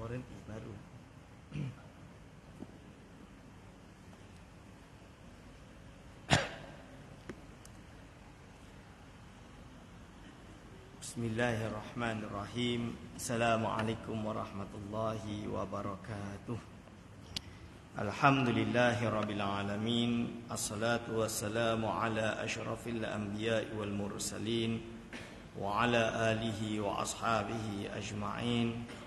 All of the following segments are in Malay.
Warranty baru. Bismillahirrahmanirrahim. Assalamualaikum warahmatullahi wabarakatuh. Alhamdulillahirabbil alamin. Assalatu wassalamu ala asyrafil anbiya'i wal mursalin wa ala alihi wa ashabihi ajma'in.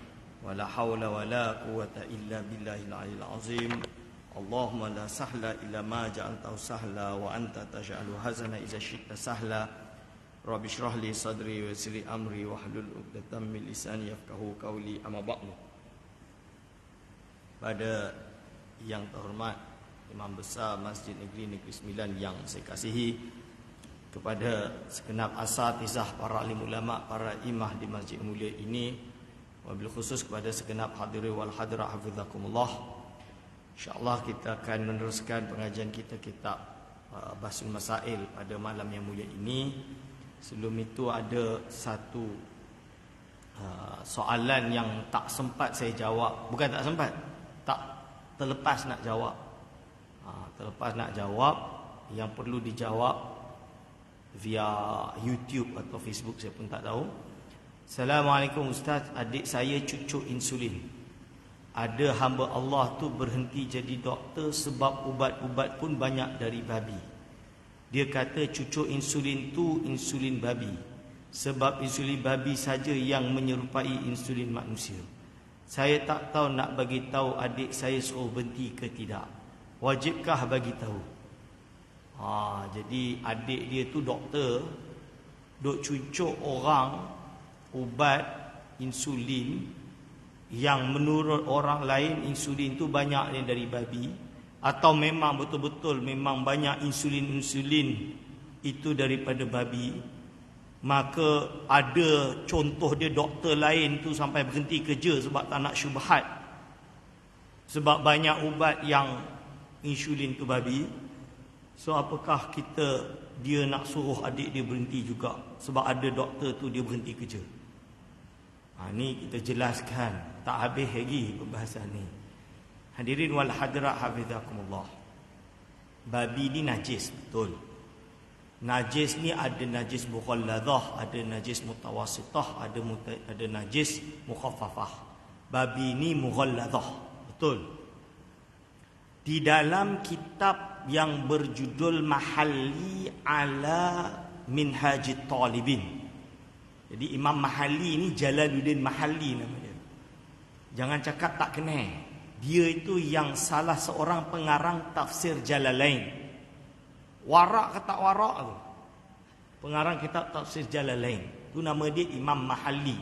Wala haula wala quwwata illa billahil aliyil azim. Allahumma la sahla illa ma ja'altahu sahla wa anta taj'alu hazana idza syi'ta sahla. Rabbi shrah li sadri wa yassir li amri wahlul 'uqdatam min lisani yafqahu qawli. Amma ba'du. Pada yang terhormat Imam Besar Masjid Negeri Sembilan yang saya kasihi, kepada segenap asatizah, para alim ulama, para imah di masjid mulia ini, wabil khusus kepada segenap hadirin wal hadirat hafizakumullah. InsyaAllah kita akan meneruskan pengajian kita kitab Basul Masail pada malam yang mulia ini. Sebelum itu ada satu soalan yang tak sempat saya jawab. Bukan tak sempat, tak terlepas nak jawab. Terlepas nak jawab, yang perlu dijawab via YouTube atau Facebook, saya pun tak tahu. Assalamualaikum Ustaz, adik saya cucuk insulin. Ada hamba Allah tu berhenti jadi doktor sebab ubat-ubat pun banyak dari babi. Dia kata cucuk insulin tu insulin babi, sebab insulin babi saja yang menyerupai insulin manusia. Saya tak tahu nak bagi tahu adik saya suruh berhenti ke tidak. Wajibkah bagi tahu? Jadi adik dia tu doktor, duk cucuk orang ubat insulin yang menurut orang lain insulin tu banyak dari babi, atau memang betul-betul memang banyak insulin itu daripada babi. Maka ada contoh dia doktor lain tu sampai berhenti kerja sebab tak nak syubhat, sebab banyak ubat yang insulin tu babi. So apakah dia nak suruh adik dia berhenti juga sebab ada doktor tu dia berhenti kerja? Ni kita jelaskan, tak habis lagi pembahasan ni. Hadirin wal hadirat hafizakumullah. Babi ni najis, betul. Najis ni ada najis mughalladah, ada najis mutawassithah, ada najis mukhaffafah. Babi ni mughalladah, betul. Di dalam kitab yang berjudul Mahalli ala Minhajit Talibin. Jadi Imam Mahalli ni Jalaluddin Mahalli nama dia. Jangan cakap tak kenal. Dia itu yang salah seorang pengarang tafsir Jalalain. Warak ke tak warak tu? Pengarang kitab tafsir Jalalain. Tu nama dia Imam Mahalli.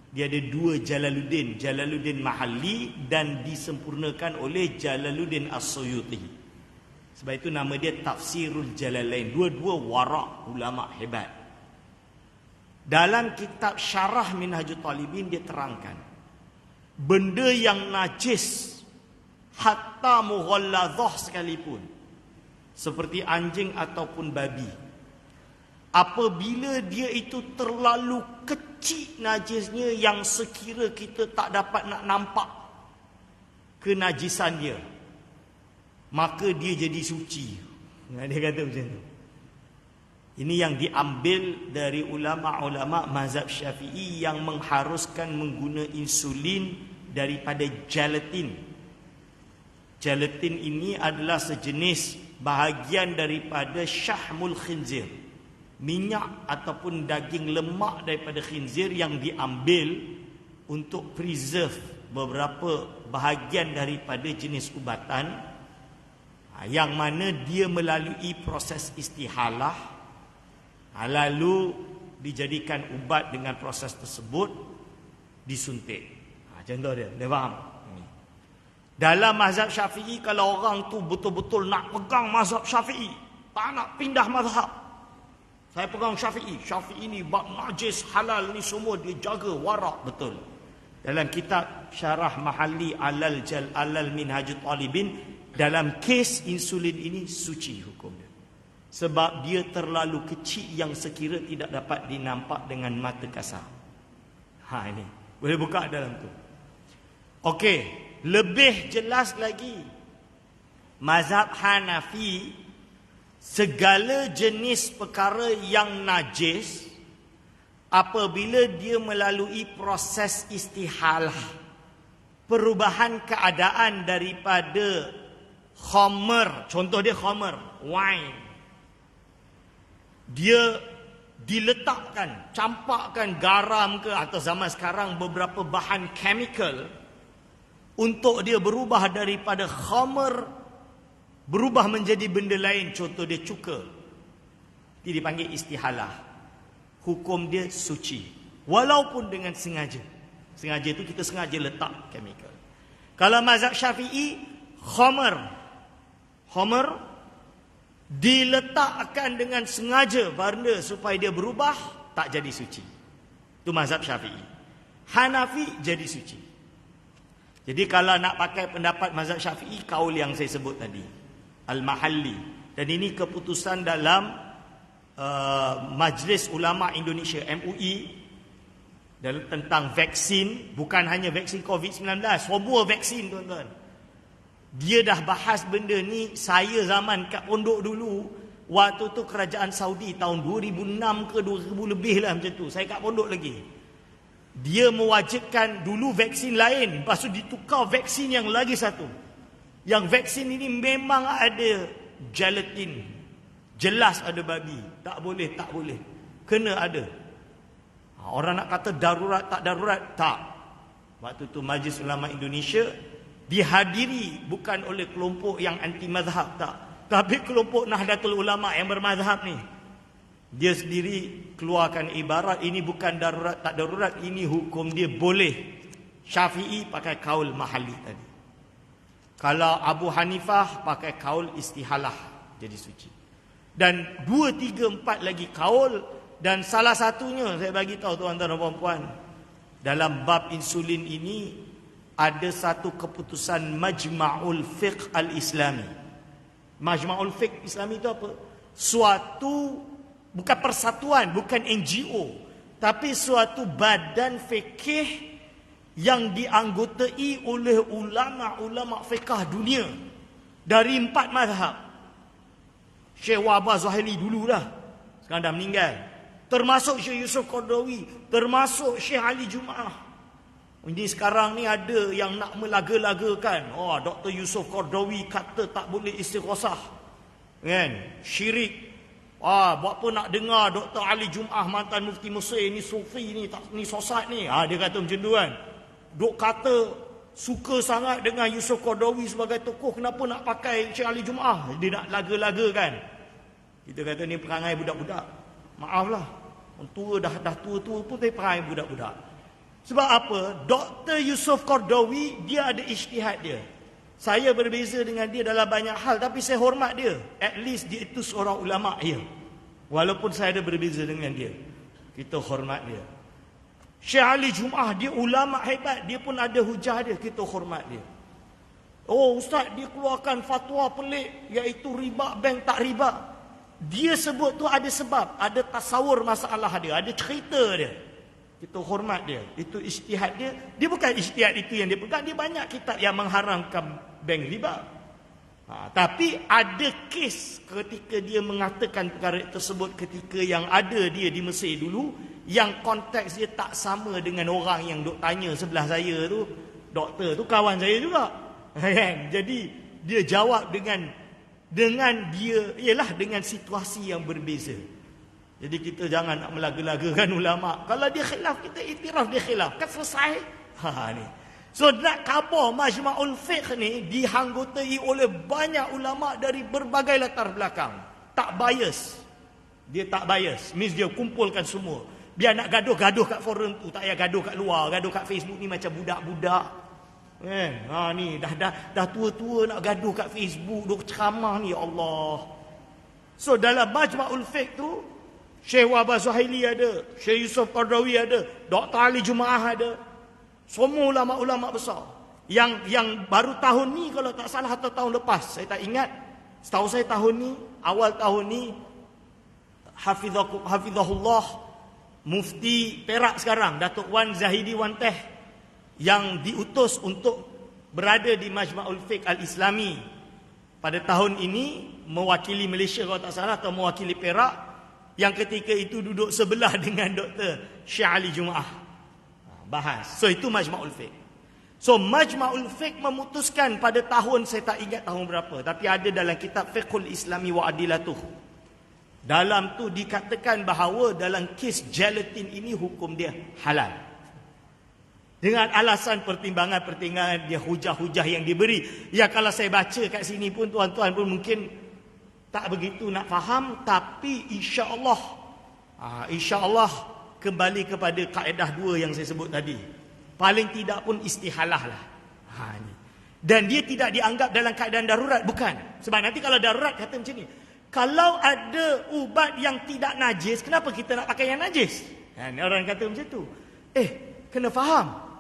Dia ada dua Jalaluddin. Jalaluddin Mahalli dan disempurnakan oleh Jalaluddin As-Suyuti. Sebab itu nama dia Tafsirul Jalalain. Dua-dua warak, ulama hebat. Dalam kitab Syarah Minhajut Talibin dia terangkan, benda yang najis hatta mughalladhah sekalipun, seperti anjing ataupun babi, apabila dia itu terlalu kecil najisnya yang sekira kita tak dapat nak nampak kenajisan dia, maka dia jadi suci. Dia kata macam tu. Ini yang diambil dari ulama-ulama mazhab Syafi'i yang mengharuskan mengguna insulin daripada gelatin. Gelatin ini adalah sejenis bahagian daripada syahmul khinzir, minyak ataupun daging lemak daripada khinzir yang diambil untuk preserve beberapa bahagian daripada jenis ubatan, yang mana dia melalui proses istihalah, lalu dijadikan ubat dengan proses tersebut, disuntik. Contoh dia faham? Dalam mazhab Syafi'i, kalau orang tu betul-betul nak pegang mazhab Syafi'i, tak nak pindah mazhab, saya pegang Syafi'i, Syafi'i ni bab najis halal ni semua dia jaga, warak, betul. Dalam kitab Syarah Mahalli alal Minhajut Talibin, dalam kes insulin ini suci hukum dia, sebab dia terlalu kecil yang sekira tidak dapat dinampak dengan mata kasar. Ini boleh buka dalam tu. Okey, lebih jelas lagi. Mazhab Hanafi, segala jenis perkara yang najis apabila dia melalui proses istihalah, perubahan keadaan daripada khamr, contoh dia khamr, wine, dia diletakkan, campakkan garam ke, atau zaman sekarang beberapa bahan chemical untuk dia berubah daripada khamr berubah menjadi benda lain, contoh dia cuka, dia dipanggil istihalah. Hukum dia suci, walaupun dengan sengaja. Sengaja itu kita sengaja letak chemical. Kalau mazhab Syafi'i, khamr diletakkan dengan sengaja benda supaya dia berubah, tak jadi suci. Itu mazhab Syafi'i. Hanafi jadi suci. Jadi kalau nak pakai pendapat mazhab Syafi'i, kaul yang saya sebut tadi, Al-Mahalli, dan ini keputusan dalam Majlis Ulama Indonesia, MUI, tentang vaksin, bukan hanya vaksin COVID-19, semua vaksin, tuan-tuan. Dia dah bahas benda ni. Saya zaman kat pondok dulu, waktu tu kerajaan Saudi tahun 2006 ke 2000 lebih lah macam tu, saya kat pondok lagi. Dia mewajibkan dulu vaksin lain, lepas tu ditukar vaksin yang lagi satu. Yang vaksin ini memang ada gelatin, jelas ada babi, tak boleh, kena ada. Orang nak kata darurat, tak darurat, tak. Waktu tu Majlis Ulama Indonesia dihadiri bukan oleh kelompok yang anti mazhab, tak, tapi kelompok Nahdlatul Ulama yang bermazhab ni. Dia sendiri keluarkan ibarat, ini bukan darurat, tak darurat, ini hukum dia boleh. Syafi'i pakai kaul Mahalli tadi. Kalau Abu Hanifah pakai kaul istihalah, jadi suci. Dan 2, 3, 4 lagi kaul. Dan salah satunya saya bagi tahu tuan-tuan dan puan-puan, dalam bab insulin ini ada satu keputusan Majma'ul Fiqh Al-Islami. Majma'ul Fiqh Islami itu apa? Suatu, bukan persatuan, bukan NGO, tapi suatu badan fikih yang dianggotai oleh ulama-ulama fiqh dunia dari 4 mazhab. Syekh Wahbah Zuhaili dululah, sekarang dah meninggal. Termasuk Syekh Yusuf Qardawi, termasuk Syekh Ali Jumaah. Ini sekarang ni ada yang nak melaga-lagakan, oh, Dr. Yusuf Qardawi kata tak boleh istighosah, kan? Syirik. Buat apa nak dengar Dr. Ali Jumaah, mantan mufti Mesir ni sufi ni, tak, ni sesat ni. Dia kata macam tu kan. Dok kata suka sangat dengan Yusuf Qardawi sebagai tokoh, kenapa nak pakai Syekh Ali Jumaah? Dia nak laga-lagakan. Kita kata ni perangai budak-budak. Maaflah, orang tua dah tua-tua pun tapi perangai budak-budak. Sebab apa? Dr. Yusuf Qardawi dia ada ijtihad dia. Saya berbeza dengan dia dalam banyak hal, tapi saya hormat dia. At least dia itu seorang ulama ya. Walaupun saya ada berbeza dengan dia, kita hormat dia. Syekh Ali Jumaah dia ulama hebat, dia pun ada hujah dia, kita hormat dia. Oh ustaz, dia keluarkan fatwa pelik, iaitu riba bank tak riba. Dia sebut tu ada sebab, ada tasawur masalah dia, ada cerita dia. Kita hormat dia. Itu ijtihad dia. Dia bukan ijtihad itu yang dia pegang, dia banyak kitab yang mengharamkan bank riba. Tapi ada kes ketika dia mengatakan perkara tersebut ketika yang ada dia di Mesir dulu, yang konteks dia tak sama dengan orang yang duk tanya sebelah saya tu. Doktor tu kawan saya juga. Jadi dia jawab dengan dia ialah dengan situasi yang berbeza. Jadi kita jangan nak melaga-lagakan ulama. Kalau dia khilaf, kita iktiraf dia khilaf, kan selesai. Ni. So nak khabar Majma'ul Fiqh ni dihanggotai oleh banyak ulama dari berbagai latar belakang. Tak bias. Dia tak bias. Means dia kumpulkan semua. Biar nak gaduh-gaduh kat forum tu, tak payah gaduh kat luar, gaduh kat Facebook ni macam budak-budak. Kan? Ni dah tua-tua nak gaduh kat Facebook, duk ceramah ni, ya Allah. So dalam Majma'ul Fiqh tu, Syekh Wahbah Zuhaili ada, Syekh Yusuf Qardawi ada, Dr. Ali Jumaah ada. Semua ulama-ulama besar. Yang baru tahun ni kalau tak salah atau tahun lepas, saya tak ingat. Setahu saya tahun ni, awal tahun ni, Hafizahullah, Mufti Perak sekarang, Datuk Wan Zahidi Wan Teh, yang diutus untuk berada di Majma'ul Fiqh Al-Islami pada tahun ini, mewakili Malaysia kalau tak salah, atau mewakili Perak, yang ketika itu duduk sebelah dengan Dr. Syekh Ali Jumaah. Bahas. So itu Majma'ul Fiqh. So Majma'ul Fiqh memutuskan pada tahun, saya tak ingat tahun berapa, tapi ada dalam kitab Fiqhul Islami wa Adilatuh. Dalam tu dikatakan bahawa dalam kes gelatin ini hukum dia halal. Dengan alasan pertimbangan-pertimbangan dia, hujah-hujah yang diberi. Ya kalau saya baca kat sini pun tuan-tuan pun mungkin tak begitu nak faham, tapi insya-Allah kembali kepada kaedah dua yang saya sebut tadi. Paling tidak pun istihalah lah. Ni. Dan dia tidak dianggap dalam keadaan darurat, bukan. Sebab nanti kalau darurat kata macam ni, kalau ada ubat yang tidak najis, kenapa kita nak pakai yang najis? Orang kata macam tu. Kena faham.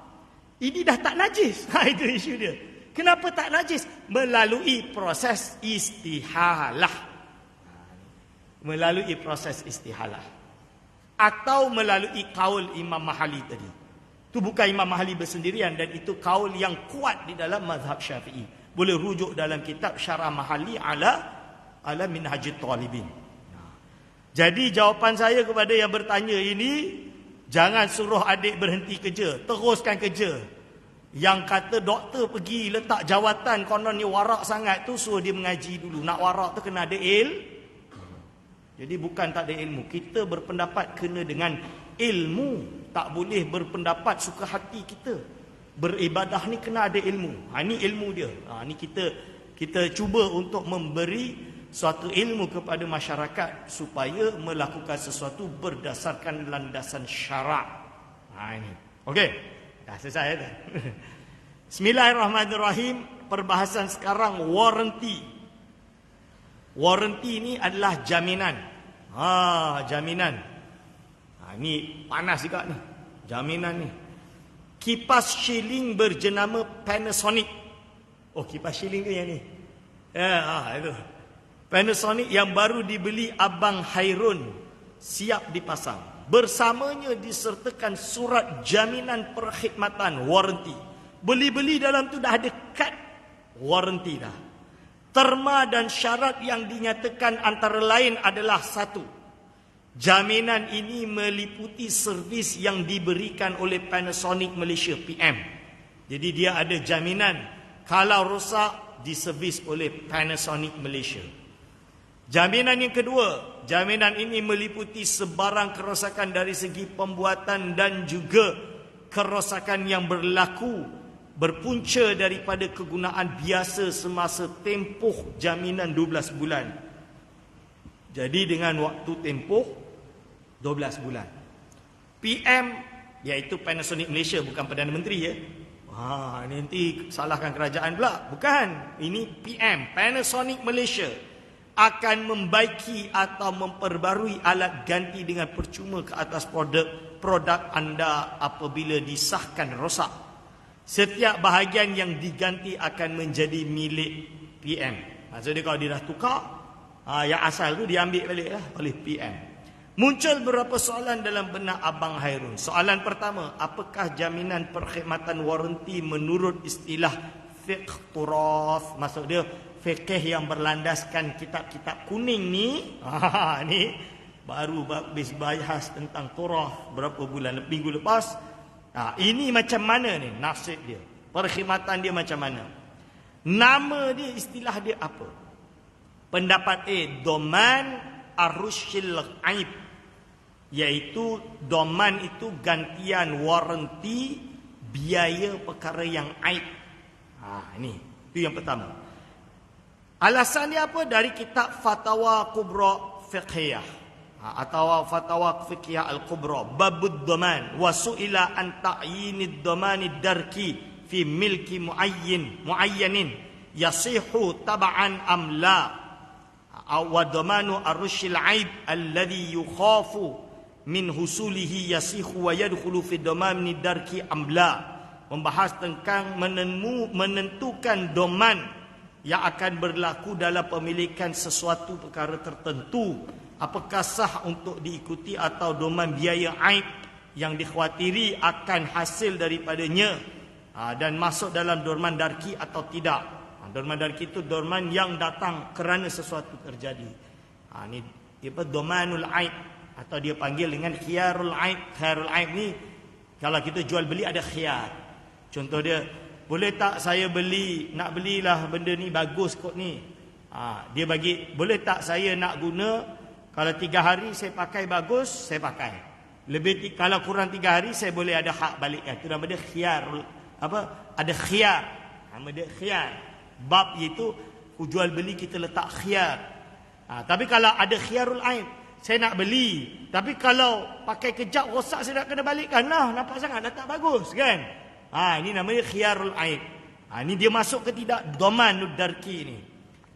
Ini dah tak najis. Itu isu dia. Kenapa tak najis? Melalui proses istihalah. Melalui proses istihalah. Atau melalui kaul Imam Mahali tadi. Itu bukan Imam Mahali bersendirian, dan itu kaul yang kuat di dalam mazhab Syafi'i. Boleh rujuk dalam kitab Syarah Mahali ala Minhajit Talibin. Jadi jawapan saya kepada yang bertanya ini, jangan suruh adik berhenti kerja, teruskan kerja. Yang kata doktor pergi letak jawatan konon ni warak sangat tu, suruh dia mengaji dulu. Nak warak tu kena ada Jadi bukan tak ada ilmu. Kita berpendapat kena dengan ilmu. Tak boleh berpendapat suka hati kita. Beribadah ni kena ada ilmu. Ini ilmu dia. Ni kita cuba untuk memberi suatu ilmu kepada masyarakat supaya melakukan sesuatu berdasarkan landasan syarak. Ini. Okey. Dah selesai dah. Bismillahirrahmanirrahim. Perbahasan sekarang waranti. Waranti ini adalah jaminan. Jaminan. Ini panas juga ni. Jaminan ni. Kipas shilling berjenama Panasonic. Kipas shilling tu yang ni. Itu. Panasonic yang baru dibeli Abang Hairun, siap dipasang. Bersamanya disertakan surat jaminan perkhidmatan, waranti. Beli-beli dalam tu dah ada kad waranti dah. Terma dan syarat yang dinyatakan antara lain adalah: 1. Jaminan ini meliputi servis yang diberikan oleh Panasonic Malaysia, PM. Jadi dia ada jaminan kalau rosak diservis oleh Panasonic Malaysia. Jaminan yang kedua, jaminan ini meliputi sebarang kerosakan dari segi pembuatan dan juga kerosakan yang berpunca daripada kegunaan biasa semasa tempoh jaminan 12 bulan. Jadi dengan waktu tempoh 12 bulan. PM iaitu Panasonic Malaysia, bukan Perdana Menteri ya. Nanti salahkan kerajaan pula. Bukan, ini PM Panasonic Malaysia akan membaiki atau memperbarui alat ganti dengan percuma ke atas produk anda apabila disahkan rosak. Setiap bahagian yang diganti akan menjadi milik PM. Maksudnya kalau dia dah tukar, yang asal tu diambil balik lah oleh PM. Muncul beberapa soalan dalam benak Abang Hairun. Soalan pertama, apakah jaminan perkhidmatan waranti menurut istilah fiqh turath? Maksud dia fikih yang berlandaskan kitab-kitab kuning ni. Ni baru habis bahas tentang turath berapa bulan minggu lepas. Ini macam mana ni nasib dia? Perkhidmatan dia macam mana? Nama dia, istilah dia apa? Pendapat A, doman arushil aib, iaitu doman itu gantian waranti biaya perkara yang aib. Ini itu yang pertama. Alasan dia apa? Dari kitab Fatawa Kubra Fiqhiyah atau Fatawa Fiqhiyah Al-Kubra, Babud Doman wa su'ila an ta'yinid domani darki fi milki muayyanin yasihu tab'an am la, wa domanu arushil aib alladhi yukhafu min husulihi yasihu wa yadkhulu fi domani darki am la. Membahas tentang menentukan doman yang akan berlaku dalam pemilikan sesuatu perkara tertentu, apakah sah untuk diikuti atau doman biaya aib yang dikhawatiri akan hasil daripadanya dan masuk dalam dorman darki atau tidak. Dorman darki itu dorman yang datang kerana sesuatu terjadi. Ini dia domanul aib, atau dia panggil dengan khiyarul aib. Khiyarul aib ni kalau kita jual beli ada khiyar. Contoh dia, boleh tak saya nak belilah benda ni bagus kot ni. Dia bagi, boleh tak saya nak guna, kalau 3 hari saya pakai bagus, saya pakai. Kalau kurang 3 hari saya boleh ada hak balikkan. Itu nama dia khiyarul ada khiyar. Nama dia khiyar. Bab itu jual beli kita letak khiyar. Tapi kalau ada khiyarul aib, saya nak beli, tapi kalau pakai kejap rosak saya nak kena balikkan lah, nampak sangat dah tak bagus kan. Ini namanya khiyarul aib. Ini dia masuk ke tidak domanud darki ni.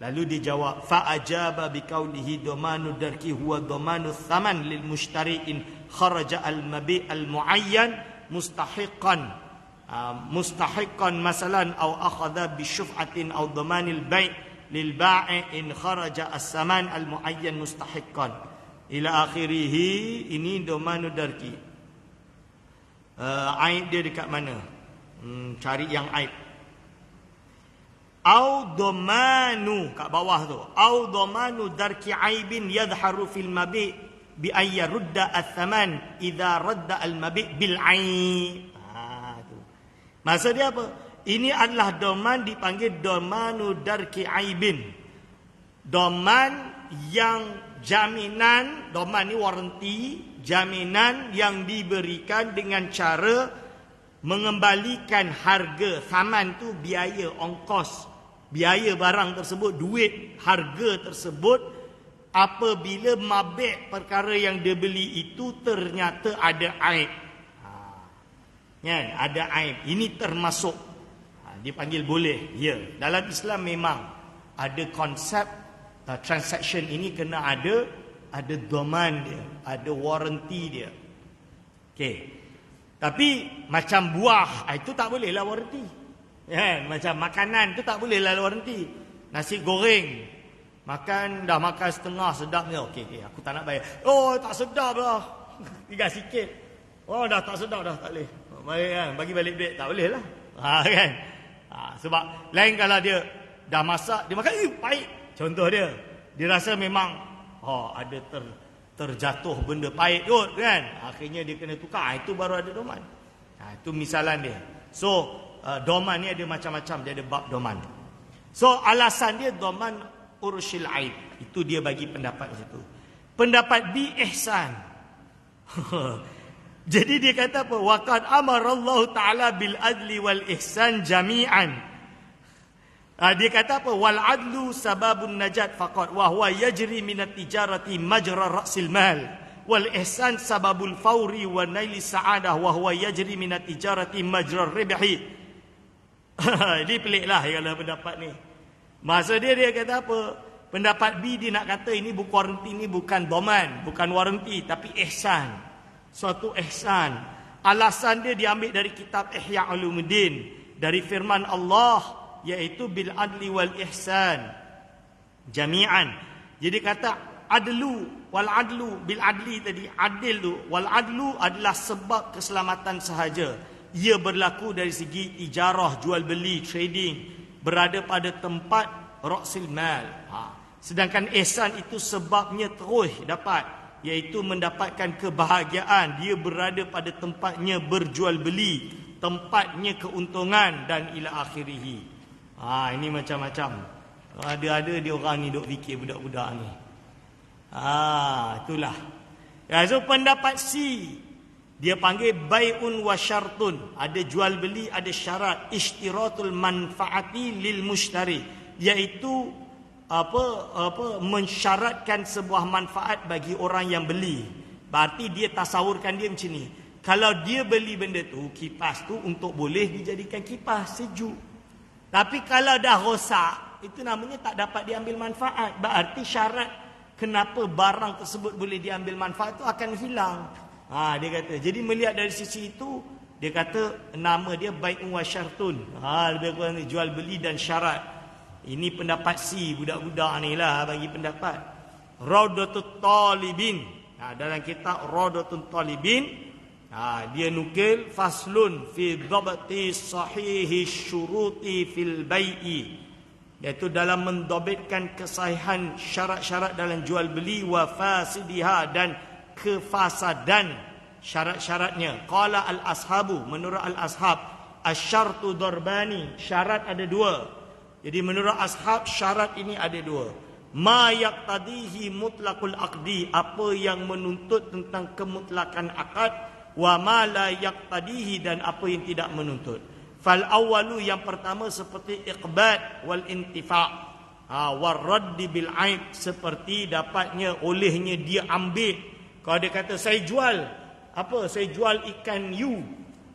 Lalu dia jawab, fa ajaba biqaulihi domanud darki huwa domanus thaman lil mushtariin kharaja al mabi' al muayyan mustahiqan masalan au akhadha bi syuf'atin au domanil bai' lil ba'i in kharaja as-saman al muayyan mustahiqan ila akhirih. Ini domanud darki. Aib dia dekat mana? Cari yang aib. Au domanu kat bawah tu. Au domanu darki aibin yadharu fil mabi' bi ay yarudda ath-thaman idza radda al-mabi' bil aib. Tu. Maksud dia apa? Ini adalah doman dipanggil domanu darki aibin. Doman yang jaminan, doman ni warranty, jaminan yang diberikan dengan cara mengembalikan harga. Thaman tu biaya, ongkos, biaya barang tersebut, duit, harga tersebut, apabila mabek perkara yang dia beli itu ternyata ada aib. Kan? Ada aib. Ini termasuk. Dipanggil boleh. Ya. Dalam Islam memang ada konsep transaction ini kena ada doman dia, ada warranty dia. Okey. Tapi macam buah, itu tak boleh lah warranty. Macam makanan tu tak boleh lah warranty. Nasi goreng, dah makan setengah sedapnya. Okey, aku tak nak bayar. Oh, tak sedap lah. Tinggal sikit. Oh, dah tak sedap dah, tak boleh. Bagi balik duit, tak boleh lah. Kan? Sebab lain kalau dia dah masak, dia makan, pahit. Contoh dia rasa memang ada terjatuh benda pahit kot kan. Akhirnya dia kena tukar. Itu baru ada doman. Itu misalan dia. So doman ni ada macam-macam. Dia ada bab doman. So alasan dia doman urshil aib. Itu dia bagi pendapat situ. Pendapat B, ihsan. Jadi dia kata apa? Waqad amarallahu ta'ala bil adli wal ihsan jami'an. Dia kata apa? Wal adlu sababun najat faqat wa huwa yajri minat tijarati majra ra'sil mal. Wal ihsan sababul fawri wa naili sa'adah wa huwa yajri minat tijarati majra ribhi. Ini peliklah kalau pendapat ni. Maksud dia kata apa? Pendapat B dia nak kata ini bukan warranty, ini bukan doman, bukan warranty, tapi ihsan. Suatu ihsan. Alasan dia diambil dari kitab Ihya Ulumuddin, dari firman Allah, iaitu bil adli wal ihsan jami'an. Jadi kata adlu wal adlu, bil adli tadi adil tu, wal adlu adalah sebab keselamatan sahaja. Ia berlaku dari segi tijarah, jual beli, trading, berada pada tempat ra'sil mal. Sedangkan ihsan itu sebabnya terus dapat, iaitu mendapatkan kebahagiaan. Dia berada pada tempatnya berjual beli, tempatnya keuntungan, dan ila akhirih. Ini macam-macam. Ada dia orang ni duk fikir budak-budak ni. Itulah. So pendapat C, dia panggil bai'un wa syartun. Ada jual beli, ada syarat. Ishtiratul manfaati lil mushtari, iaitu mensyaratkan sebuah manfaat bagi orang yang beli. Berarti dia tasawurkan dia macam ni. Kalau dia beli benda tu, kipas tu untuk boleh dijadikan kipas sejuk. Tapi kalau dah rosak, itu namanya tak dapat diambil manfaat. Berarti syarat kenapa barang tersebut boleh diambil manfaat itu akan hilang. Dia kata. Jadi melihat dari sisi itu, dia kata nama dia bai'un wa syartun. Lebih kurang ni, jual beli dan syarat. Ini pendapat C, budak-budak ni lah bagi pendapat. Raudatul Talibin. Dalam kitab Raudatul Talibin, Dia nukil faslun fi dhabti sahihi syuruti fil bai'i, iaitu dalam mendobitkan kesahihan syarat-syarat dalam jual beli, wa fasidiha, dan kefasadan syarat-syaratnya. Qala al-ashabu, menurut al-ashab, asyartu darbani, syarat ada dua. Jadi menurut ashab syarat ini ada dua. Ma yaqtadihi mutlaqul aqdi, apa yang menuntut tentang kemutlakan akad, wa ma la yaqtadihi, dan apa yang tidak menuntut. Fal awwalu, yang pertama seperti iqbad wal intifa', wal radd bil aib, seperti dapatnya olehnya dia ambil. Kalau dia kata saya jual apa, saya jual ikan yu,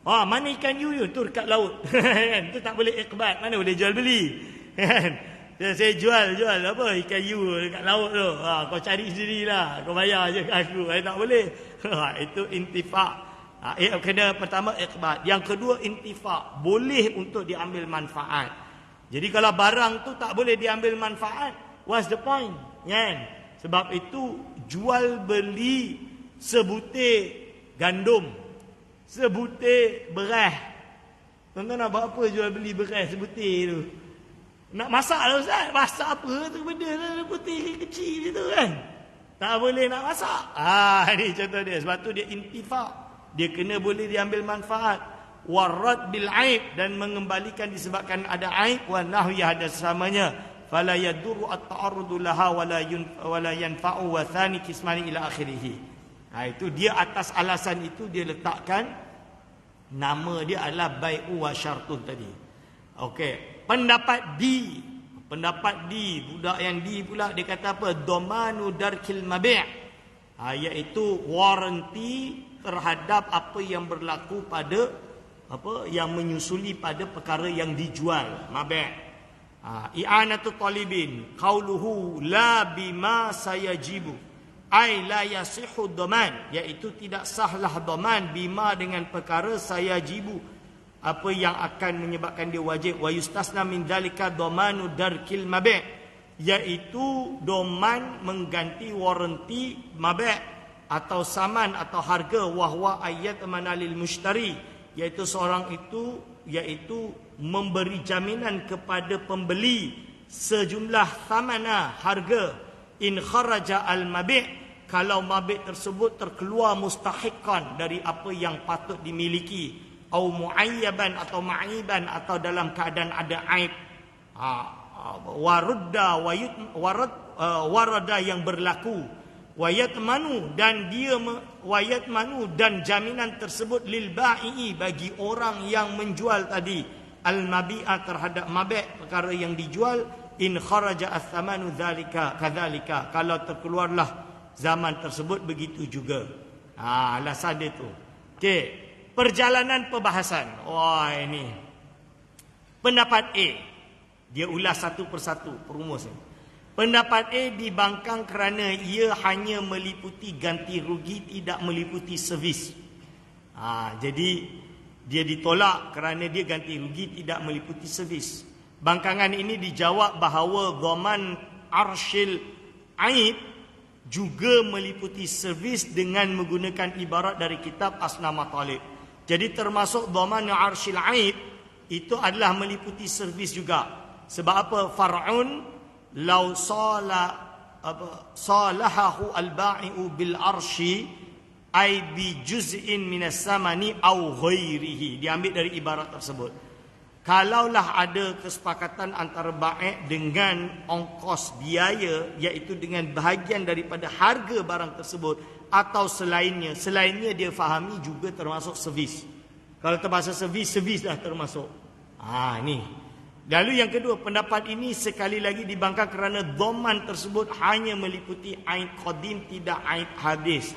mana ikan yu tu dekat laut. Kan, tu tak boleh iqbad, mana boleh jual beli. Kan, saya jual apa, ikan yu dekat laut tu, kau cari sendirilah, kau bayar je ke aku. Tak boleh. Itu intifa'. Kena pertama iqbad, yang kedua intifa', boleh untuk diambil manfaat. Jadi kalau barang tu tak boleh diambil manfaat, what's the point? Kan? Sebab itu jual beli sebutir gandum, sebutir beras. Tuan-tuan nak buat apa jual beli beras sebutir tu? Nak masak lah Ustaz, masak apa tu benda lah, putih kecil tu kan? Tak boleh nak masak. Ni contoh dia. Sebab tu dia intifa'. Dia kena boleh diambil manfaat. Warad bil aib, dan mengembalikan disebabkan ada aib, wa nahwi, ada sesamanya. Fala yadurru at-ta'arrudu laha wala yanfa'u, wa thani kismani ila akhirih. Itu dia atas alasan itu dia letakkan nama dia adalah bai'u wa syartun tadi. Okey, pendapat D. Pendapat D, budak yang D pula dia kata apa? Domanu darkil mabi', iaitu waranti terhadap apa yang berlaku pada apa yang menyusuli pada perkara yang dijual, mabi'. I'anatu talibin, qauluhu la bima sayajibu, ai la yasihu dhaman, iaitu tidak sahlah dhaman, bima dengan perkara sayajibu, apa yang akan menyebabkan dia wajib. Wa yustasna min dzalika dhamanu darkil mabi', iaitu doman mengganti waranti mabi' atau saman atau harga, wahwa ayat manalil mushtari, iaitu seorang itu iaitu memberi jaminan kepada pembeli sejumlah samana, harga, in kharaja al mabi', kalau mabi' tersebut terkeluar mustahiqan dari apa yang patut dimiliki, au muayyaban atau ma'iban, atau dalam keadaan ada aib, warada yang berlaku, wayatmanu, dan dia wayatmanu, dan jaminan tersebut lil ba'i, bagi orang yang menjual tadi, al mabi'a, terhadap mabi', perkara yang dijual, in kharaja ath-thamanu dzalika kadzalika, kalau terkeluarlah zaman tersebut begitu juga. Alasan dia tu. Okey, perjalanan perbahasan. Ini pendapat A, dia ulas satu persatu, perumus ni. Pendapat A dibangkang kerana ia hanya meliputi ganti rugi, tidak meliputi servis. Jadi dia ditolak kerana dia ganti rugi, tidak meliputi servis. Bangkangan ini dijawab bahawa dhaman arsyil aib juga meliputi servis dengan menggunakan ibarat dari kitab Asnama Talib. Jadi termasuk dhaman arsyil aib itu adalah meliputi servis juga. Sebab apa? Far'un law salahahu al-ba'i'u bil arshi ay bi juz'in minas samani au ghairihi. Diambil dari ibarat tersebut. Kalaulah ada kesepakatan antara ba'i' dengan ongkos biaya, iaitu dengan bahagian daripada harga barang tersebut atau selainnya dia fahami juga termasuk servis. Kalau termasuk servis dah termasuk. Ni. Lalu yang kedua, pendapat ini sekali lagi dibangkang kerana dhaman tersebut hanya meliputi aib qadim, tidak aib hadis.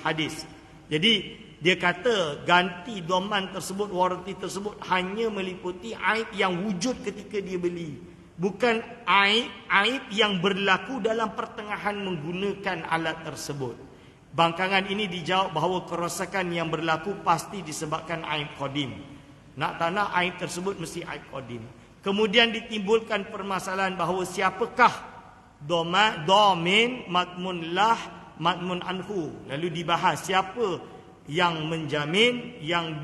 Jadi dia kata ganti dhaman tersebut, waranti tersebut hanya meliputi aib yang wujud ketika dia beli, bukan aib yang berlaku dalam pertengahan menggunakan alat tersebut. Bangkangan ini dijawab bahawa kerosakan yang berlaku pasti disebabkan aib qadim. Nak tak nak, aib tersebut mesti aib qadim. Kemudian ditimbulkan permasalahan bahawa siapakah dhamin, matmun lah, matmun anhu. Lalu dibahas siapa yang menjamin, yang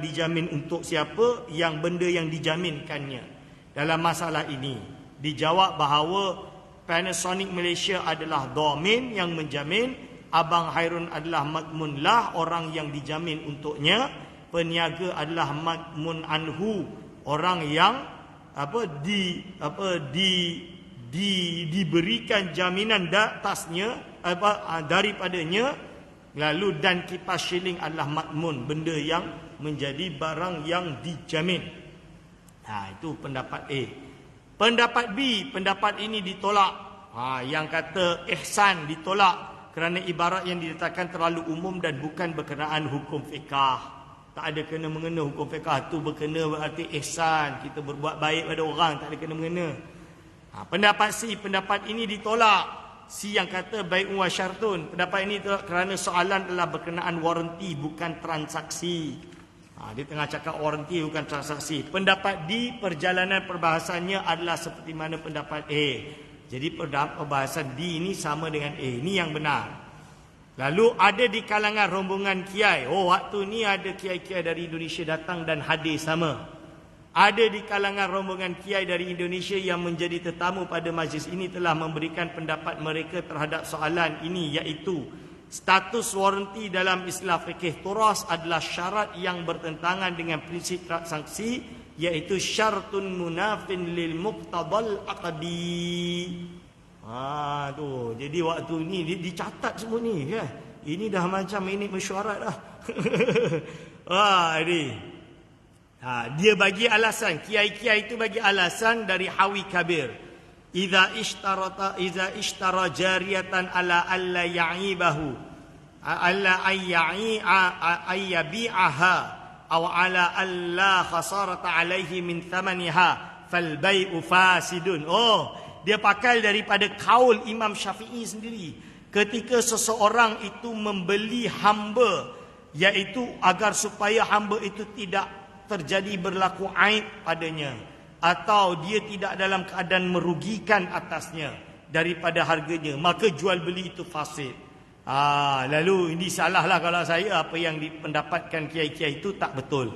dijamin untuk siapa, yang benda yang dijaminkannya. Dalam masalah ini dijawab bahawa Panasonic Malaysia adalah dhamin yang menjamin, Abang Hairun adalah madmunlah, orang yang dijamin untuknya, peniaga adalah madmun anhu, orang yang diberikan jaminan atasnya daripadanya. Lalu dan kipas shilling adalah madmun, benda yang menjadi barang yang dijamin. Itu pendapat A. Pendapat B, pendapat ini ditolak. Yang kata ihsan ditolak kerana ibarat yang diletakkan terlalu umum dan bukan berkenaan hukum fiqah. Tak ada kena-mengena hukum fiqah tu, berkena berarti ihsan, kita berbuat baik pada orang, tak ada kena-mengena. Pendapat C, pendapat ini ditolak. C yang kata bai'un wa syartun, pendapat ini ditolak kerana soalan adalah berkenaan waranti bukan transaksi. Dia tengah cakap waranti bukan transaksi. Pendapat D, perjalanan perbahasannya adalah seperti mana pendapat A. Jadi perbahasan D ini sama dengan A. Ini yang benar. Lalu ada di kalangan rombongan kiai. Waktu ni ada kiai-kiai dari Indonesia datang dan hadir sama. Ada di kalangan rombongan kiai dari Indonesia yang menjadi tetamu pada majlis ini telah memberikan pendapat mereka terhadap soalan ini, iaitu status waranti dalam istilah fikih turas adalah syarat yang bertentangan dengan prinsip transaksi, iaitu syartun munafin lil muqtadal aqdi. Jadi waktu ni dicatat semua ni kan. Ini dah macam minit mesyuarat dah. Ini. Dia bagi alasan, kiai-kiai itu bagi alasan dari Hawi Kabir. Iza ishtara jariyatan ala alla ya'ibahu alla ayyabi'aha aw ala alla khasarata alaihi min thamaniha fal bai'u fasidun. Dia pakai daripada kaul Imam Syafi'i sendiri. Ketika seseorang itu membeli hamba, iaitu agar supaya hamba itu tidak terjadi berlaku aib padanya, atau dia tidak dalam keadaan merugikan atasnya daripada harganya, maka jual beli itu fasid. Lalu ini salahlah kalau saya apa yang dipendapatkan kiai-kiai itu tak betul.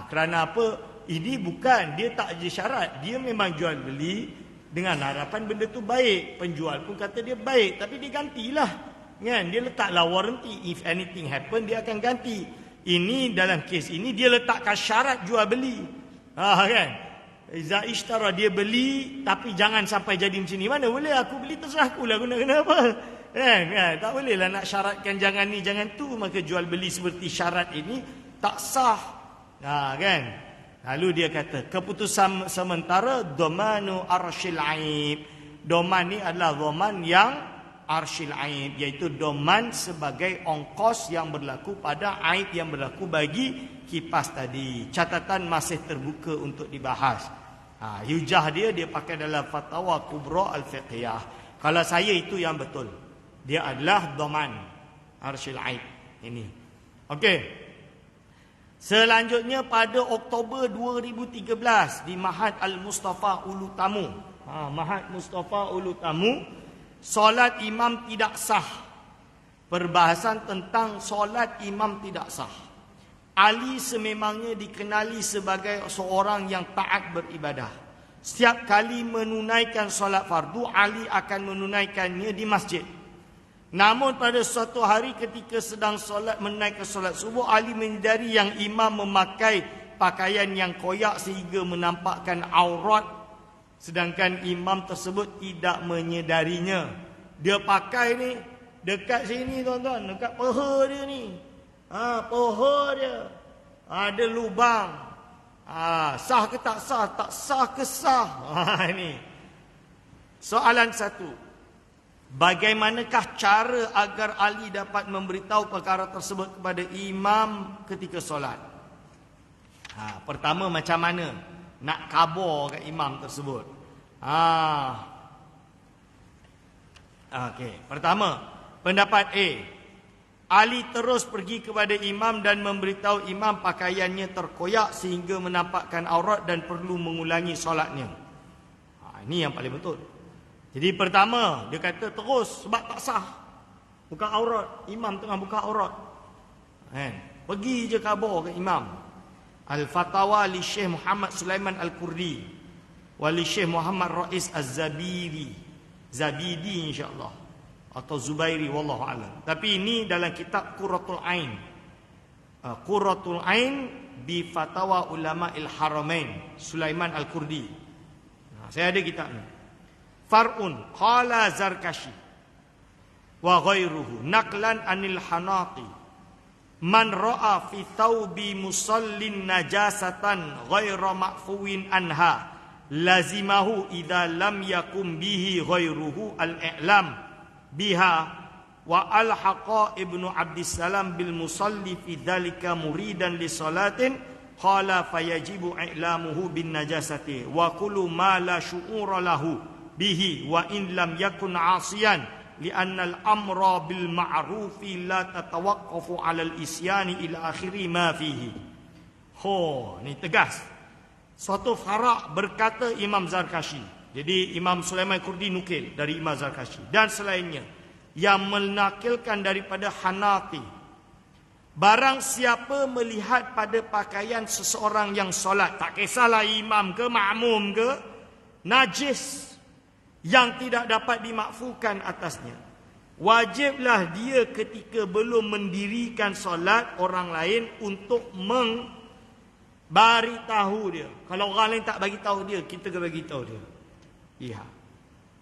Kerana apa? Ini bukan, dia tak ada syarat, dia memang jual beli dengan harapan benda tu baik. Penjual pun kata dia baik, tapi dia gantilah kan? Dia letaklah warranty, if anything happen dia akan ganti. Ini dalam kes ini dia letakkan syarat jual beli. Kan? Iza ishtara, dia beli tapi jangan sampai jadi macam ni. Mana boleh, aku beli terserah aku lah, guna kenapa? Tak boleh lah nak syaratkan jangan ni jangan tu, maka jual beli seperti syarat ini tak sah. Kan? Lalu dia kata keputusan sementara domanu arsyil aib. Doman ni adalah doman yang arsyil aib, iaitu doman sebagai ongkos yang berlaku pada aib yang berlaku bagi kipas tadi. Catatan masih terbuka untuk dibahas. Hujah dia pakai dalam Fatwa Kubra Al-Fiqhiyah. Kalau saya itu yang betul, dia adalah doman arsyil aib ini. Okey. Selanjutnya pada Oktober 2013 di Mahad Al-Mustafa Ulu Tamu. Mahad Mustafa Ulu Tamu, solat imam tidak sah. Perbahasan tentang solat imam tidak sah. Ali sememangnya dikenali sebagai seorang yang taat beribadah. Setiap kali menunaikan solat fardu, Ali akan menunaikannya di masjid. Namun pada suatu hari ketika sedang solat menunaikan solat subuh, Ali menyadari yang imam memakai pakaian yang koyak sehingga menampakkan aurat, sedangkan imam tersebut tidak menyedarinya. Dia pakai ni dekat sini tuan-tuan, dekat paha dia ni. Paha dia ada lubang. Sah ke tak sah? Tak sah ke sah? Ini. Soalan satu. Bagaimanakah cara agar Ali dapat memberitahu perkara tersebut kepada imam ketika solat? Pertama, macam mana nak khabar kat imam tersebut? Okey. Pertama, pendapat A. Ali terus pergi kepada imam dan memberitahu imam pakaiannya terkoyak sehingga menampakkan aurat dan perlu mengulangi solatnya. Ini yang paling betul. Jadi pertama, dia kata terus sebab tak sah. Buka aurat. Imam tengah buka aurat. Pergi je khabar ke imam. Al-Fatawa li Syekh Muhammad Sulaiman Al-Kurdi wa li Syekh Muhammad Rais Az-Zabidi, Zabidi insya-Allah, atau Zubairi wallahu alam. Tapi ini dalam kitab Qurratul Ain. Qurratul Ain bi Fatawa Ulama Al-Haramain Sulaiman Al-Kurdi. Saya ada kitab ni. Far'un qala Zarkashi wa ghairuhu naqlan anil Hanaqi man ra'a fi thawbi musallin najasatan ghaira ma'fuwin anha lazimahu idza lam yakum bihi ghairuhu al-i'lam biha wa alhaqa ibnu Abdissalam bil musalli fi dzalika muridan li salatin qala fayajibu i'lamuhu bin najasati wa kullu ma la syu'ura lahu bihi wa in lam yakun 'asiyan li'anna al-amra bil ma'rufi la tatawaqqafu 'ala al-isyani ila akhiri ma fihi. Ni tegas. Suatu farak berkata Imam Zarkashi. Jadi Imam Sulaiman Kurdi nukil dari Imam Zarkashi dan selainnya yang menakilkan daripada Hanafi. Barang siapa melihat pada pakaian seseorang yang solat, tak kisahlah imam ke makmum ke, najis yang tidak dapat dimakfukan atasnya, wajiblah dia ketika belum mendirikan solat orang lain untuk memberitahu dia. Kalau orang lain tak bagi tahu dia, kita kena bagi tahu dia. Ya.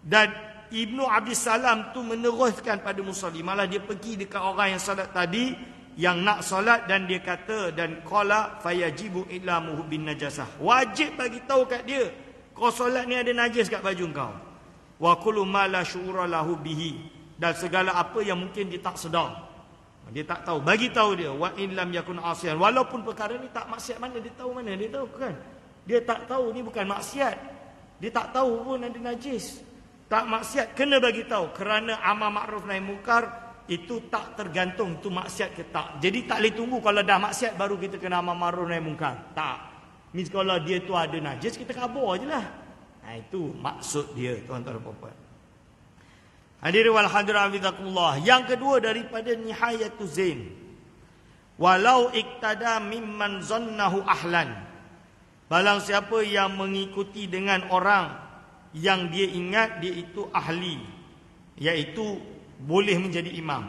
Dan Ibnu Abdissalam tu meneruskan pada musalli, malah dia pergi dekat orang yang solat tadi, yang nak solat, dan dia kata, dan qala fayajibu ilamuhu bin najasah, wajib bagi tahu kat dia kau solat ni ada najis kat baju kau. Wa kullu ma la syu'ura lahu bihi, dan segala apa yang mungkin dia tak sedar, dia tak tahu, bagi tahu dia. Wa in lam yakun asiyan, walaupun perkara ni tak maksiat, mana dia tahu, mana dia tahu kan? Dia tak tahu ni bukan maksiat, dia tak tahu pun ada najis, tak maksiat, kena bagi tahu. Kerana amar makruf nahi mungkar itu tak tergantung tu maksiat ke tak. Jadi tak boleh tunggu kalau dah maksiat baru kita kena amar makruf nahi mungkar. Tak. Means kalau dia tu ada najis, kita khabar je lah. Itu maksud dia, tuan-tuan dan puan-puan. Hadirin wal hadirat hafizakumullah. Yang kedua daripada Nihayatu Zain, walau iktada mimman zannahu ahlan, barang siapa yang mengikuti dengan orang yang dia ingat dia itu ahli, iaitu boleh menjadi imam,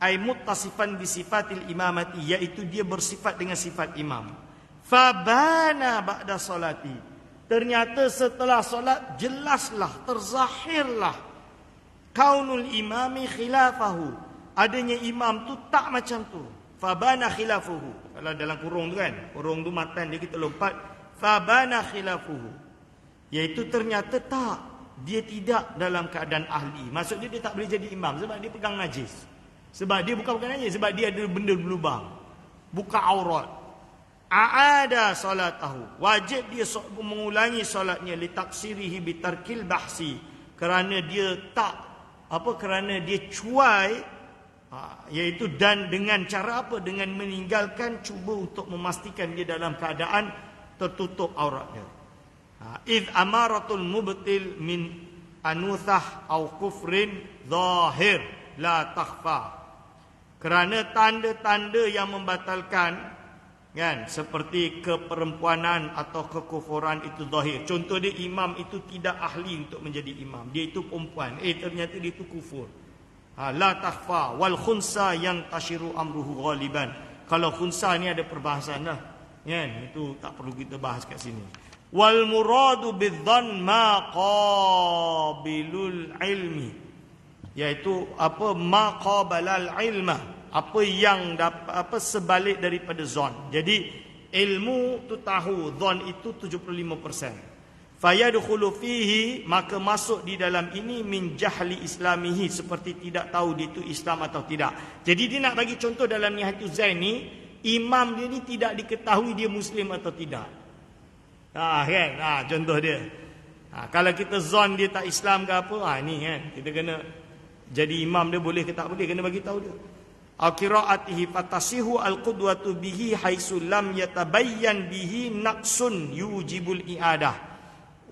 ay muttasifan bi sifatil imamati, iaitu dia bersifat dengan sifat imam. Fabana ba'da salati, ternyata setelah solat jelaslah, terzahirlah kaunul imami khilafahu, adanya imam tu tak macam tu. Fabana khilafuhu, kalau dalam kurung tu kan, kurung tu matan dia kita lompat, fabana khilafuhu, iaitu ternyata tak, dia tidak dalam keadaan ahli. Maksudnya dia tak boleh jadi imam sebab dia pegang najis. Sebab dia bukan najis, sebab dia ada benda berlubang, buka aurat. Aada salatahu, wajib dia mengulangi solatnya, litaksirihi bitarkil bahsi, kerana dia tak kerana dia cuai, iaitu dan dengan cara apa, dengan meninggalkan, cuba untuk memastikan dia dalam keadaan tertutup auratnya. Id amaratul mubtil min anuthah au kufrin zahir la takhfa, kerana tanda-tanda yang membatalkan kan, seperti keperempuanan atau kekufuran itu zahir. Contoh dia, imam itu tidak ahli untuk menjadi imam, dia itu perempuan, ternyata dia itu kufur. La takhfa wal khunsa yang tashiru amruhu ghaliban. Kalau khunsa ni ada perbahasan dah kan, itu tak perlu kita bahas kat sini. Wal muradu bidzan ma qabilul ilmi, iaitu ma qabalal ilma, apa yang sebalik daripada zon. Jadi ilmu tu tahu, zon itu 75%. Fayadkhulu fihi, maka masuk di dalam ini min jahli islamihi, seperti tidak tahu dia itu Islam atau tidak. Jadi dia nak bagi contoh dalam Nihayatu Zain ni, imam dia ni tidak diketahui dia Muslim atau tidak. Kan? Contoh dia. Kalau kita zon dia tak Islam ke apa, ni kan, kita kena jadi imam dia boleh ke tak boleh, kena bagi tahu dia. Qiraatihi fatasihu alqudwatu bihi haitsu lam yatabayyan bihi naqsun yujibul iadah.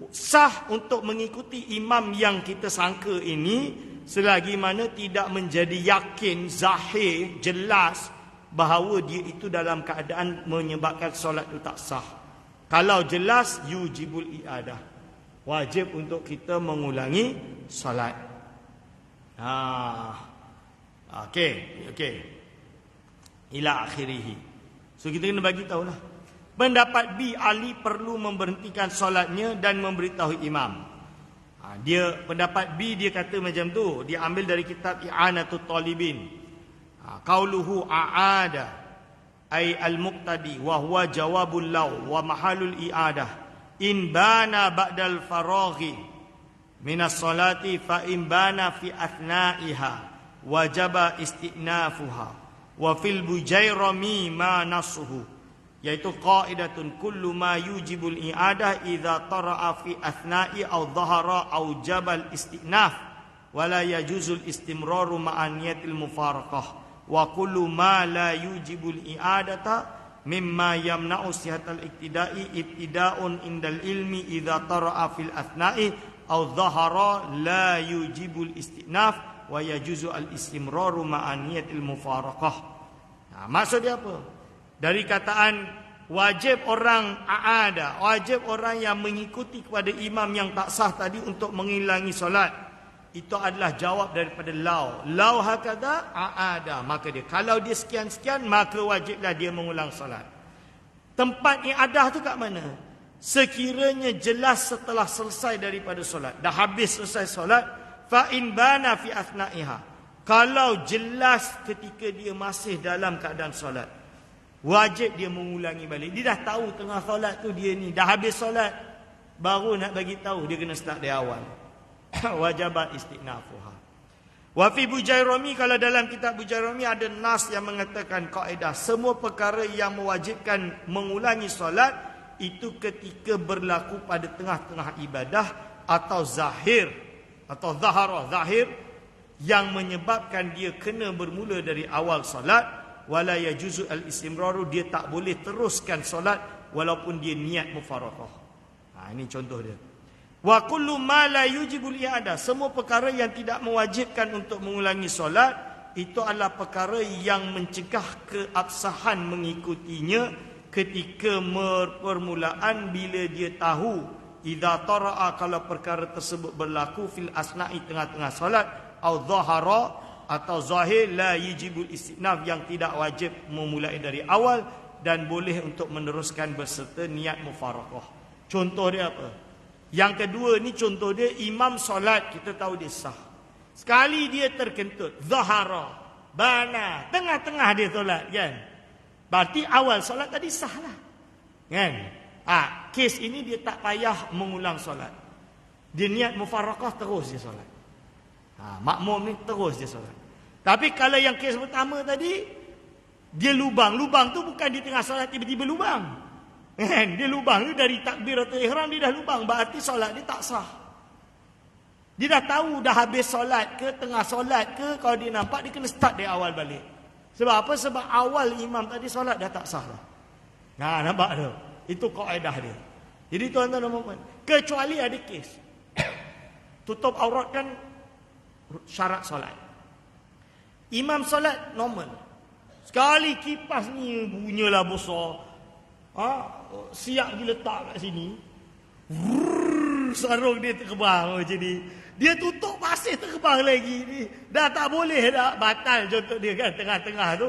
Sah untuk mengikuti imam yang kita sangka ini selagi mana tidak menjadi yakin, zahir, jelas bahawa dia itu dalam keadaan menyebabkan solat itu tak sah. Kalau jelas yujibul i'adah, wajib untuk kita mengulangi solat. Okey. Ila akhirih. So kita kena bagi tahulah. Pendapat B, Ali perlu memberhentikan solatnya dan memberitahu imam. Dia pendapat B, dia kata macam tu. Dia ambil dari kitab I'anatul Talibin. Qauluhu a'ada ay al-muqtadi wa huwa jawabul law wa mahalul i'adah in bana ba'dal faraghi minas salati fa in bana fi athna'iha wajaba istinafuha wa fil bujairami ma nasuhu, yaitu qaidatun kullu ma yujibul i'adah idza tara'a fi athna'i aw dhahara aw jabal istinaf wala yajuzul istimraru ma'aniyatil mufaraqah wa kullu ma la yujibul i'adata mimma yamna'u sihatal iktida'i ibtida'un indal ilmi idza tara'a fil athna'i aw dhahara la yujibul istinaf wa yajuzu al istimraru ma'aniyatil mufaraqah. Maksud dia apa? Dari kataan wajib orang a'ada, wajib orang yang mengikuti kepada imam yang tak sah tadi untuk mengilangi solat, itu adalah jawab daripada lau hakada a'ada, maka dia kalau dia sekian-sekian maka wajiblah dia mengulang solat. Tempat i'adah tu kat mana? Sekiranya jelas setelah selesai daripada solat, dah habis selesai solat, fa in bana fi athna'iha, kalau jelas ketika dia masih dalam keadaan solat, wajib dia mengulangi balik. Dia dah tahu tengah solat tu dia ni dah habis solat, baru nak bagi tahu, dia kena start dari awal. Wajabat istinafuha. Wa fi Bujairami, kalau dalam kitab Bujairami ada nas yang mengatakan kaedah semua perkara yang mewajibkan mengulangi solat itu ketika berlaku pada tengah-tengah ibadah atau zahir atau zahir yang menyebabkan dia kena bermula dari awal solat. Wala yajuzu al-istimraru, dia tak boleh teruskan solat walaupun dia niat mufaraqah. Ini contoh dia. Wa kullu ma la yujibul i'adah, semua perkara yang tidak mewajibkan untuk mengulangi solat itu adalah perkara yang mencegah keabsahan mengikutinya ketika permulaan bila dia tahu idza tara'a, kalau perkara tersebut berlaku fil asna'i tengah-tengah solat, au dhahara atau zahir la yujibul istinaf, yang tidak wajib memulai dari awal dan boleh untuk meneruskan berserta niat mufaraqah. Contoh dia apa? Yang kedua ni contoh dia, imam solat kita tahu dia sah. Sekali dia terkentut, zahara, bana, tengah-tengah dia solat kan. Berarti awal solat tadi sah lah. Kan? Kes ini dia tak payah mengulang solat. Dia niat mufaraqah terus dia solat. Makmum ni terus dia solat. Tapi kalau yang kes pertama tadi, dia lubang tu bukan di tengah solat tiba-tiba lubang. Dia lubang tu dari takbiratul ihram, dia dah lubang, berarti solat dia tak sah. Dia dah tahu dah habis solat ke tengah solat ke, kalau dia nampak dia kena start dari awal balik. Sebab apa? Sebab awal imam tadi solat dah tak sah dah. Nampak tu? Itu kaedah dia. Jadi tuan-tuan dan puan, kecuali ada kes tutup aurat kan syarat solat. Imam solat normal, sekali kipas ni bunyalah besar, siap diletak kat sini, sarung dia terbang macam ni, dia tutup masih terbang lagi ni, dah tak boleh dah, batal contoh dia kan. Tengah-tengah tu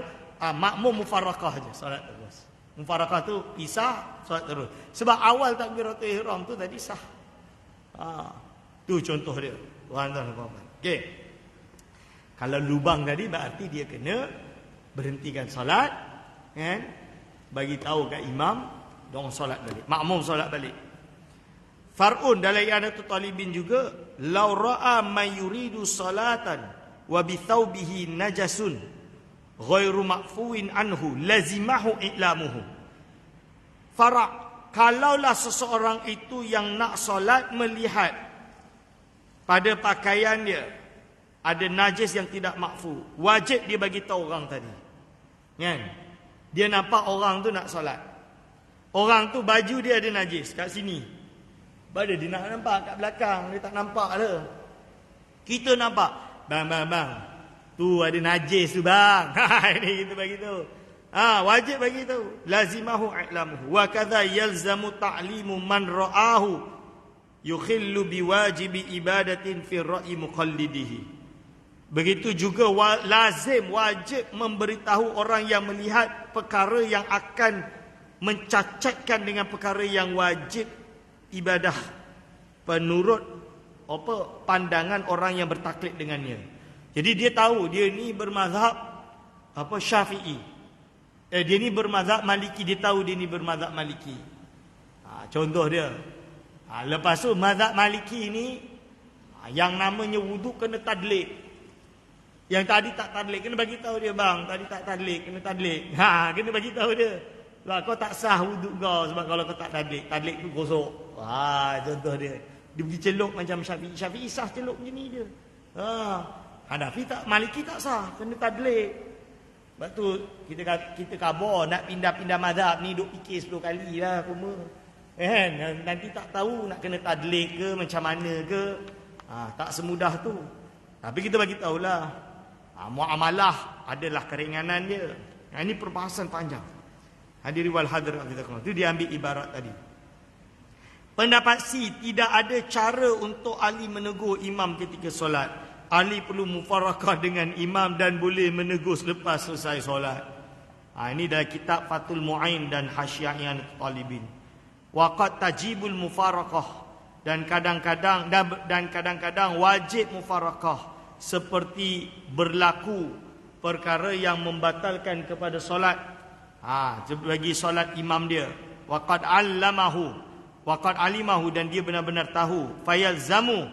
makmum mufaraqah je, solat terus. Mufaraqah tu pisah, solat terus. Sebab awal takbiratul ihram tu tadi sah. Tu contoh dia, tuan-tuan dan puan-puan. Okey, kalau lubang tadi berarti dia kena berhentikan solat kan, bagi tahu kat imam, dong solat balik, makmum solat balik. Far'un dalam I'anatul Talibin juga, law ra'a may yuridu salatan wa bi thawbihi najasun ghairu ma'fuwin anhu lazimahu i'lamuhu. Fara', kalaulah seseorang itu yang nak solat melihat pada pakaian dia ada najis yang tidak makfu, wajib dia bagi tahu orang tadi kan. Dia nampak orang tu nak solat, orang tu baju dia ada najis kat sini, pada dia nak nampak kat belakang, dia tak nampak lah. Kita nampak, bang, tu ada najis tu bang. Ini kita bagi tahu. Wajib bagi tahu. Lazimahu i'lamuhu. Wa kadza yalzamu ta'limu man ra'ahu yukhillu biwajibi ibadatin fi ra'i muqallidihi. Begitu juga lazim, wajib memberitahu orang yang melihat perkara yang akan mencacatkan dengan perkara yang wajib ibadah penurut pandangan orang yang bertaklid dengannya. Jadi dia tahu dia ni bermazhab Syafi'i. Dia ni bermazhab Maliki, dia tahu dia ni bermazhab Maliki. Contoh dia. Lepas tu mazhab Maliki ni yang namanya wuduk kena tadlik. Yang tadi tak tadlik kena bagi tahu dia, bang, tadi tak tadlik, kena tadlik. Kena bagi tahu dia. Kau tak sah wuduk kau sebab kalau kau tak tadlik tu gosok. Contoh dia. Dia pergi celuk macam Syafi'i. Syafi'i sah celuk macam ni dia. Hanafi tak, Maliki tak sah, kena tadlik. Sebab tu kita khabar nak pindah-pindah mazhab ni duk fikir 10 kali lah kuma. Nanti tak tahu nak kena tadlik ke macam mana ke. Tak semudah tu. Tapi kita bagi tahulah. Muamalah adalah keringanan dia. Ini perbahasan panjang. Hadiri wal hadirat itu dia ambil ibarat tadi. Pendapat C, tidak ada cara untuk ahli menegur imam ketika solat. Ahli perlu mufarakah dengan imam dan boleh menegur selepas selesai solat. Ini dari kitab Fathul Mu'in dan Hasyiah I'anatul Talibin. Waqad tajibul mufarakah, dan kadang-kadang wajib mufarakah seperti berlaku perkara yang membatalkan kepada solat. Bagi solat imam dia. Waqad alimahu, dan dia benar-benar tahu. Fayalzamu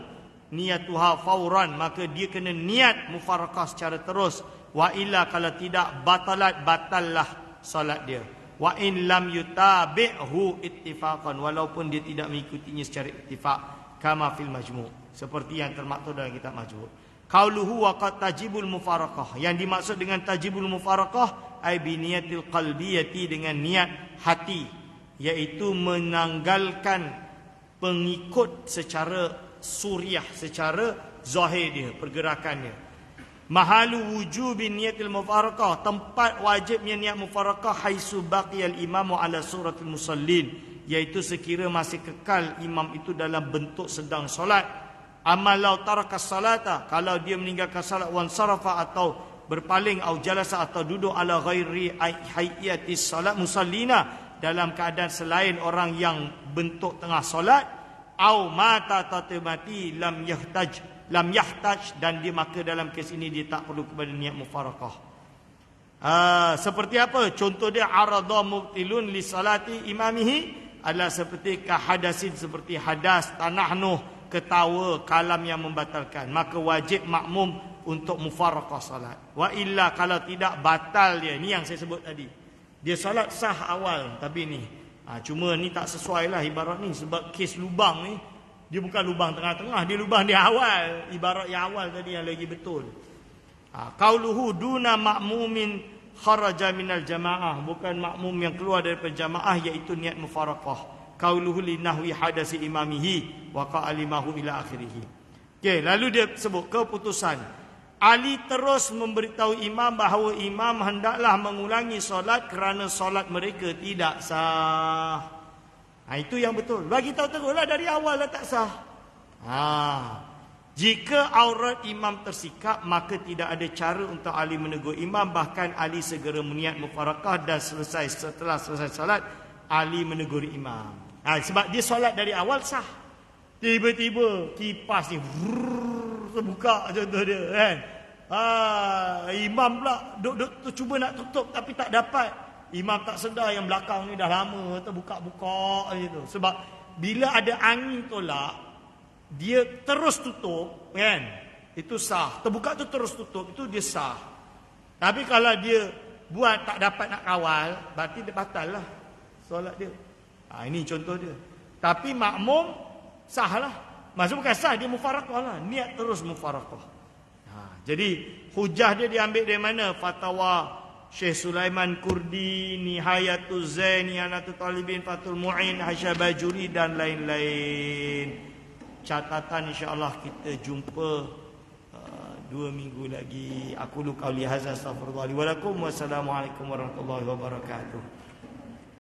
niyatuha fauran, maka dia kena niat mufarakah secara terus. Wa illa, kalau tidak batallah solat dia. Wa in lam yutabi'hu ittifaqan, walaupun dia tidak mengikutinya secara ittifaq, kama fil majmu', seperti yang termaktub dalam kitab majmu'. Qauluhu wa qad tajibul mufarakah, yang dimaksud dengan tajibul mufarakah ai bi niyatil qalbiyati, dengan niat hati, iaitu menanggalkan pengikut secara suriah, secara zahir dia, pergerakannya. Mahalu wujubi niyatil mufarakah, tempat wajibnya niat mufarakah, haisu baqiyal imamu ala suratul musallin, iaitu sekira masih kekal imam itu dalam bentuk sedang solat. Amalau tarakas salata, kalau dia meninggalkan salat, wan sarafa, atau berpaling, au jalasa, atau duduk, ala ghairi hayyatis salat musallina, dalam keadaan selain orang yang bentuk tengah solat, au mata tatimati lam yahtaj, dan dia maka dalam kes ini dia tak perlu kepada niat mufarakah. Seperti apa? Contoh dia, arada mubtilun li salati imamihi, adalah seperti kahadasin, seperti hadas, tanahnuh, ketawa, kalam yang membatalkan, maka wajib makmum untuk mufarakah salat. Wa illa, kalau tidak, batal dia. Ni yang saya sebut tadi. Dia salat sah awal, tapi ni cuma ni tak sesuai lah ibarat ni, sebab kes lubang ni dia bukan lubang tengah-tengah, dia lubang di awal. Ibarat yang awal tadi yang lagi betul. Qauluhu duna ma'mumin kharaja minal jamaah, bukan makmum yang keluar daripada jamaah, iaitu niat mufarakah. Qauluhu li nahwi hadasi imamihi wa qa'alimahu ila akhirih. Okey, lalu dia sebut keputusan. Ali terus memberitahu imam bahawa imam hendaklah mengulangi solat kerana solat mereka tidak sah. Itu yang betul. Bagi tahu teruslah dari awal dah tak sah. Jika aurat imam tersikap, maka tidak ada cara untuk Ali menegur imam. Bahkan Ali segera meniat mufarakah, dan setelah selesai solat, Ali menegur imam. Sebab dia solat dari awal sah. Tiba-tiba kipas ni terbuka, contoh dia kan. Imam pula duk cuba nak tutup tapi tak dapat. Imam tak sedar yang belakang ni dah lama terbuka-buka gitu. Sebab bila ada angin tolak, dia terus tutup kan. Itu sah. Terbuka tu terus tutup, itu dia sah. Tapi kalau dia buat tak dapat nak kawal, berarti dia batal lah solat dia. Ini contoh dia. Tapi makmum sah lah. Maksud bukan sah, dia mufarakah lah. Niat terus mufarakah. Jadi hujah dia diambil dari mana? Fatwa Syekh Sulaiman Kurdi, Nihayatul Zain, I'anatul Talibin, Fathul Mu'in, Hasyiah Bajuri, dan lain-lain. Catatan insya-Allah kita jumpa 2 minggu lagi. Aku lu qauli hadza astaghfirullah li wa lakum. Wassalamualaikum warahmatullahi wabarakatuh.